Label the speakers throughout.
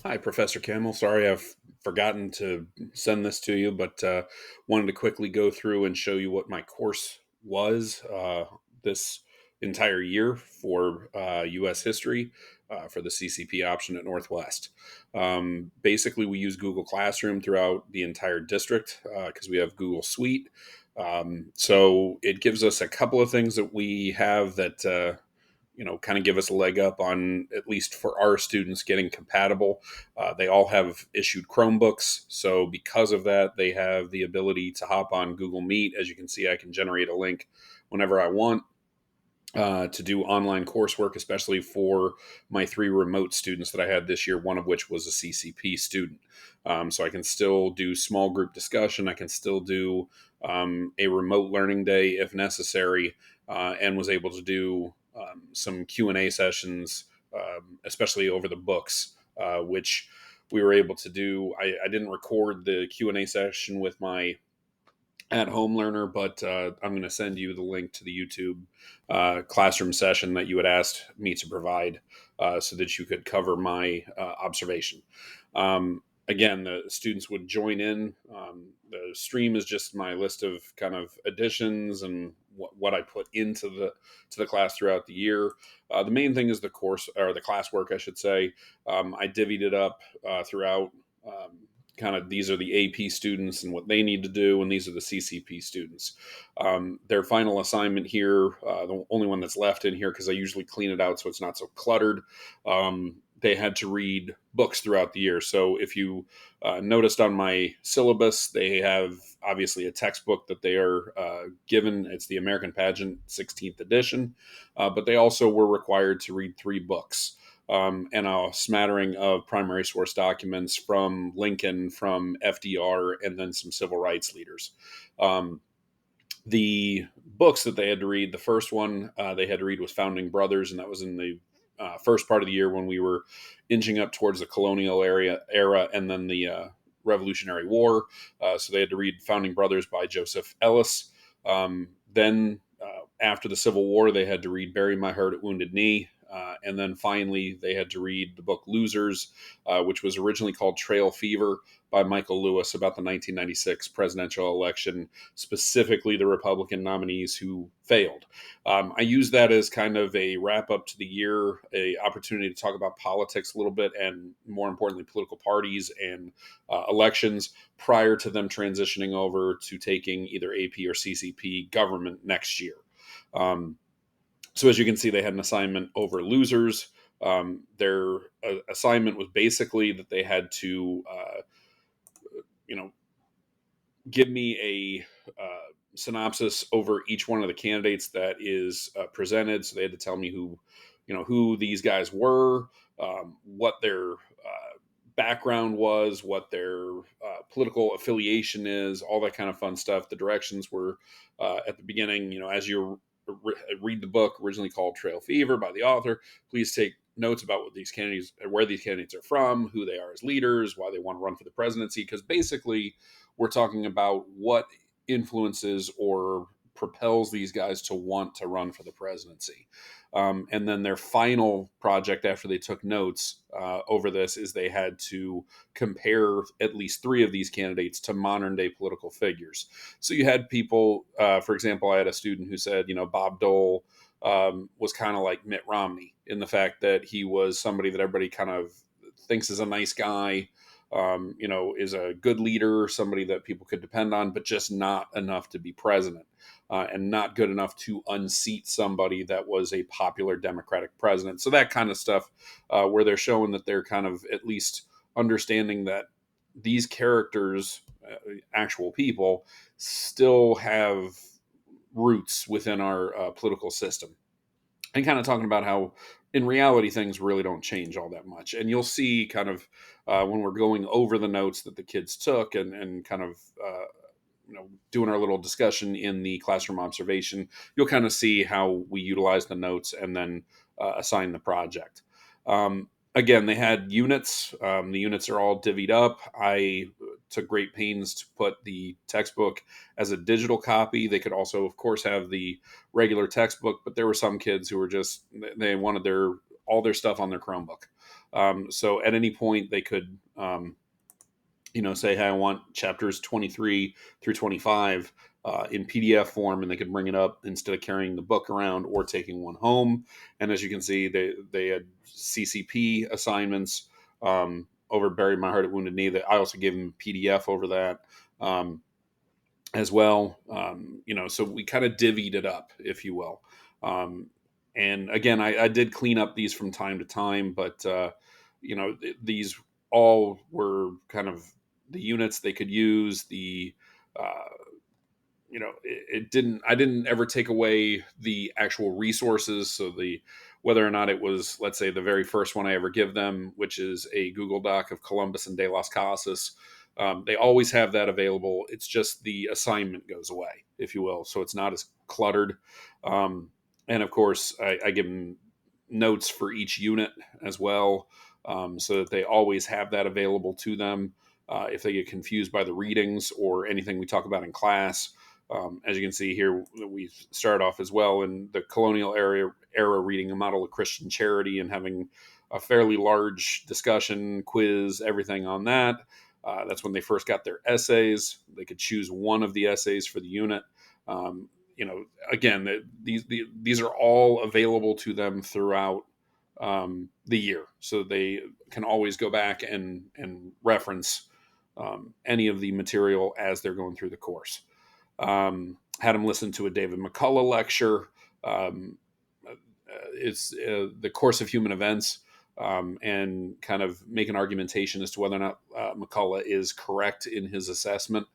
Speaker 1: Hi, Professor Campbell. Sorry, I've forgotten to send this to you, but wanted to quickly go through and show you what my course was this entire year for U.S. history for the CCP option at Northwest. Basically, we use Google Classroom throughout the entire district because we have Google Suite. So it gives us a couple of things that we have that kind of give us a leg up on, at least for our students, getting compatible. They all have issued Chromebooks. So because of that, they have the ability to hop on Google Meet. As you can see, I can generate a link whenever I want. To do online coursework, especially for my three remote students that I had this year, one of which was a CCP student. So I can still do small group discussion. I can still do a remote learning day if necessary, and was able to do some Q&A sessions, especially over the books, which we were able to do. I didn't record the Q&A session with my at home learner, but I'm going to send you the link to the YouTube classroom session that you had asked me to provide so that you could cover my observation. Again, the students would join in. The stream is just my list of kind of additions and what I put into the class throughout the year. The main thing is the course, or the classwork, I should say. I divvied it up throughout. Kind of, these are the AP students and what they need to do, and these are the CCP students. Their final assignment here, the only one that's left in here because I usually clean it out so it's not so cluttered. They had to read books throughout the year. So if you noticed on my syllabus, they have obviously a textbook that they are given. It's the American Pageant 16th edition, but they also were required to read three books. And a smattering of primary source documents from Lincoln, from FDR, and then some civil rights leaders. The books that they had to read, the first one they had to read was Founding Brothers, and that was in the first part of the year when we were inching up towards the colonial era and then the Revolutionary War. So they had to read Founding Brothers by Joseph Ellis. Then after the Civil War, they had to read Bury My Heart at Wounded Knee. And then finally, they had to read the book Losers, which was originally called Trail Fever by Michael Lewis, about the 1996 presidential election, specifically the Republican nominees who failed. I use that as kind of a wrap up to the year, a opportunity to talk about politics a little bit, and more importantly, political parties and elections prior to them transitioning over to taking either AP or CCP government next year. So as you can see, they had an assignment over Losers. Their assignment was basically that they had to, give me a synopsis over each one of the candidates that is presented. So they had to tell me who these guys were, what their background was, what their political affiliation is, all that kind of fun stuff. The directions were at the beginning, as you read the book, originally called Trail Fever by the author, please take notes about what these candidates, where these candidates are from, who they are as leaders, why they want to run for the presidency. Because basically, we're talking about what influences or propels these guys to want to run for the presidency. And then their final project after they took notes over this is they had to compare at least three of these candidates to modern day political figures. So you had people, for example, I had a student who said, Bob Dole was kind of like Mitt Romney in the fact that he was somebody that everybody kind of thinks is a nice guy, is a good leader, somebody that people could depend on, but just not enough to be president, and not good enough to unseat somebody that was a popular Democratic president. So that kind of stuff, where they're showing that they're kind of at least understanding that these characters, actual people, still have roots within our political system, and kind of talking about how in reality things really don't change all that much. And you'll see kind of when we're going over the notes that the kids took, and kind of doing our little discussion in the classroom observation, you'll kind of see how we utilize the notes and then assign the project. Again, they had units. The units are all divvied up. I took great pains to put the textbook as a digital copy. They could also, of course, have the regular textbook, but there were some kids who were they wanted all their stuff on their Chromebook. So at any point they could, say, hey, I want chapters 23 through 25 in PDF form, and they could bring it up instead of carrying the book around or taking one home. And as you can see, they had CCP assignments over Buried My Heart at Wounded Knee. That I also gave them PDF over that. As well. So we kind of divvied it up, if you will. Um, and again, I did clean up these from time to time, but these all were kind of the units they could use. Uh, it didn't. I didn't ever take away the actual resources. So whether or not it was, let's say, the very first one I ever give them, which is a Google Doc of Columbus and De Las Casas. They always have that available. It's just the assignment goes away, if you will. So it's not as cluttered. Um, and of course, I give them notes for each unit as well, so that they always have that available to them. If they get confused by the readings or anything we talk about in class, as you can see here, we start off as well in the colonial era reading a model of Christian charity and having a fairly large discussion, quiz, everything on that. That's when they first got their essays. They could choose one of the essays for the unit. Um, Again, these are all available to them throughout the year, so they can always go back and reference any of the material as they're going through the course. Had them listen to a David McCullough lecture. It's the course of human events, and kind of make an argumentation as to whether or not McCullough is correct in his assessment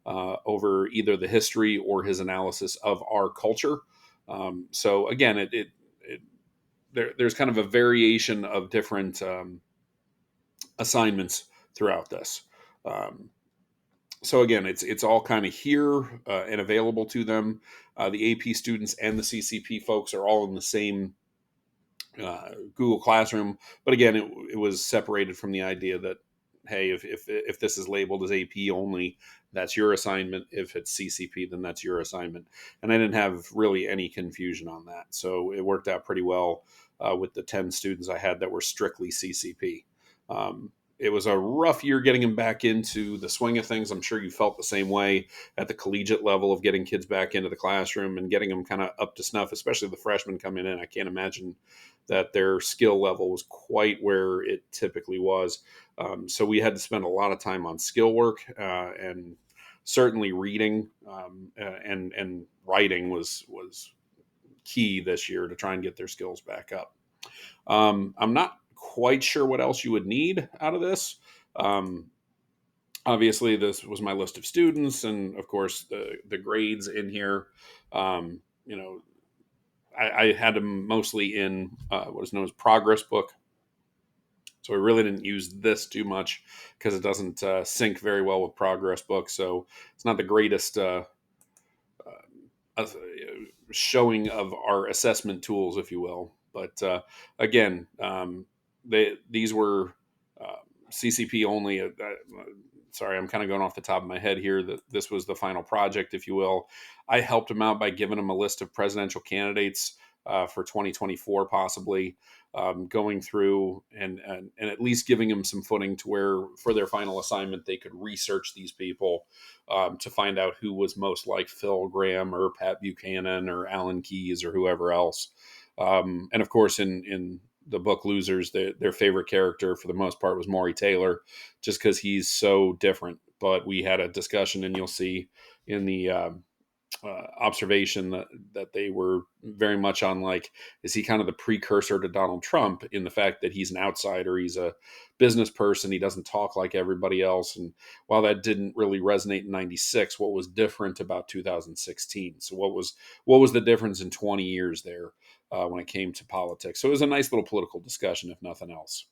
Speaker 1: over either the history or his analysis of our culture. So again, there's kind of a variation of different assignments throughout this. Um, so again, it's all kind of here and available to them. The AP students and the CCP folks are all in the same Google Classroom, but again, it was separated from the idea that, hey, if this is labeled as AP only, that's your assignment. If it's CCP, then that's your assignment. And I didn't have really any confusion on that, so it worked out pretty well with the 10 students I had that were strictly CCP. It was a rough year getting them back into the swing of things. I'm sure you felt the same way at the collegiate level of getting kids back into the classroom and getting them kind of up to snuff, especially the freshmen coming in. I can't imagine that their skill level was quite where it typically was. So we had to spend a lot of time on skill work, and certainly reading and writing was key this year to try and get their skills back up. I'm not quite sure what else you would need out of this. Um, Obviously, this was my list of students, and of course the grades in here. Um, you know, I had them mostly in what is known as progress book. So I really didn't use this too much because it doesn't sync very well with progress book. So it's not the greatest uh, showing of our assessment tools, if you will. But again, these were CCP only. Sorry, I'm kind of going off the top of my head here. That this was the final project, if you will. I helped them out by giving them a list of presidential candidates for 2024, possibly going through and at least giving them some footing to where for their final assignment they could research these people to find out who was most like Phil Graham or Pat Buchanan or Alan Keyes or whoever else. And of course, in the book Losers, their favorite character for the most part was Maury Taylor, just because he's so different. But we had a discussion, and you'll see in the observation that they were very much on, like, is he kind of the precursor to Donald Trump in the fact that he's an outsider, he's a business person, he doesn't talk like everybody else. And while that didn't really resonate in 96, what was different about 2016? So what was the difference in 20 years there when it came to politics? So it was a nice little political discussion, if nothing else.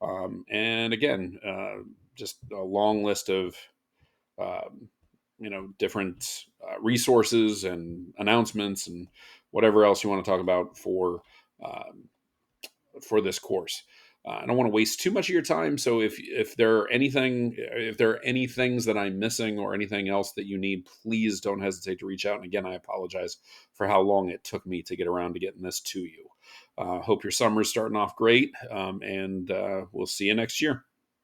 Speaker 1: And again, just a long list of um, different resources and announcements and whatever else you want to talk about um, for this course. I don't want to waste too much of your time, so if there are any things that I'm missing or anything else that you need, please don't hesitate to reach out. And again, I apologize for how long it took me to get around to getting this to you. Hope your summer's starting off great, and we'll see you next year.